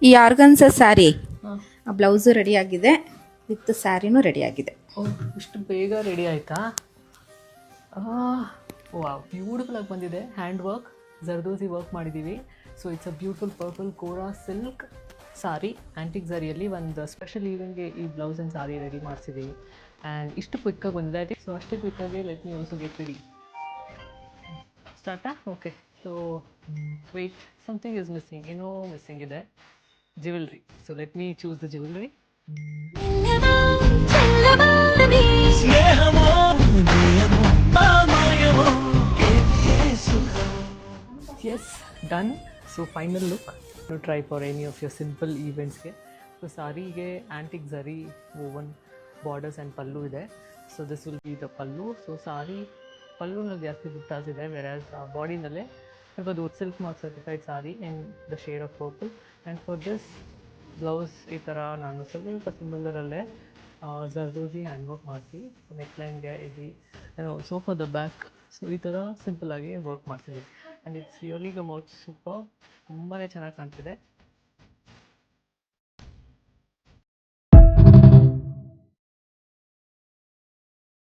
ಈ ಆರ್ಗನ್ಸ ಸ್ಯಾರಿ ಹಾಂ. Blouse ready ಆಗಿದೆ, ವಿತ್ ಸ್ಯಾರಿನೂ ರೆಡಿ ಆಗಿದೆ. ಓಹ್, ಇಷ್ಟು ಬೇಗ ರೆಡಿ ಆಯಿತಾ? ವಾವ್, ಬ್ಯೂಟಿಫುಲ್ ಆಗಿ ಬಂದಿದೆ. ಹ್ಯಾಂಡ್ ವರ್ಕ್, ಜರ್ದೋಸಿ ವರ್ಕ್ ಮಾಡಿದ್ದೀವಿ. So it's a beautiful purple kora silk sari, antique ಝರಿಯಲ್ಲಿ ಒಂದು ಸ್ಪೆಷಲ್ ಈವೆಂಟ್ಗೆ ಈ ಬ್ಲೌಸ್ ಆ್ಯಂಡ್ ಸಾರಿ ರೆಡಿ ಮಾಡಿಸಿದ್ದೀವಿ. ಆ್ಯಂಡ್ ಇಷ್ಟು ಕ್ವಿಕ್ಕಾಗಿ ಬಂದಿದೆ. ಸೊ ಅಷ್ಟೇ ಕ್ವಿಕ್ಕಾಗಿ let me also get ready. ಸ್ಟಾರ್ಟಾ? Okay. So wait, something is missing, ಏನೋ ಮಿಸ್ಸಿಂಗ್ ಇದೆ. Jewellery. So let me choose the jewellery. Yes, done. So final look to try for any of your simple eventsಗೆ. So ಸಾರಿಗೆ antique zari woven borders and pallu ಇದೆ. So this will be the pallu. So sari ಪಲ್ಲುನಲ್ಲಿ ಜಾಸ್ತಿ ಬುಟ್ಟಾಸ್ ಇದೆ, ವೆರಾಸ್ ಬಾಡಿನಲ್ಲೇ ಸ್ವಲ್ಪ ದೂರ silk mark certified sari in the shade of purple. And for this blouse ಈ ಥರ ನಾನು ಸ್ವಲ್ಪ ಸಿಂಬಲರಲ್ಲೇ ಜರ್ದೋಸಿ ಹ್ಯಾಂಡ್ ವರ್ಕ್ ಮಾಡಿಸಿ ನೆಕ್ಲೈನ್ಗೆ ಇಲ್ಲಿ also for the back. So ಈ ಥರ ಸಿಂಪಲ್ಲಾಗಿ ವರ್ಕ್ ಮಾಡ್ತಿದ್ದೀವಿ. And it's really come out super. ತುಂಬಾ ಚೆನ್ನಾಗಿ ಕಾಣ್ತಿದೆ.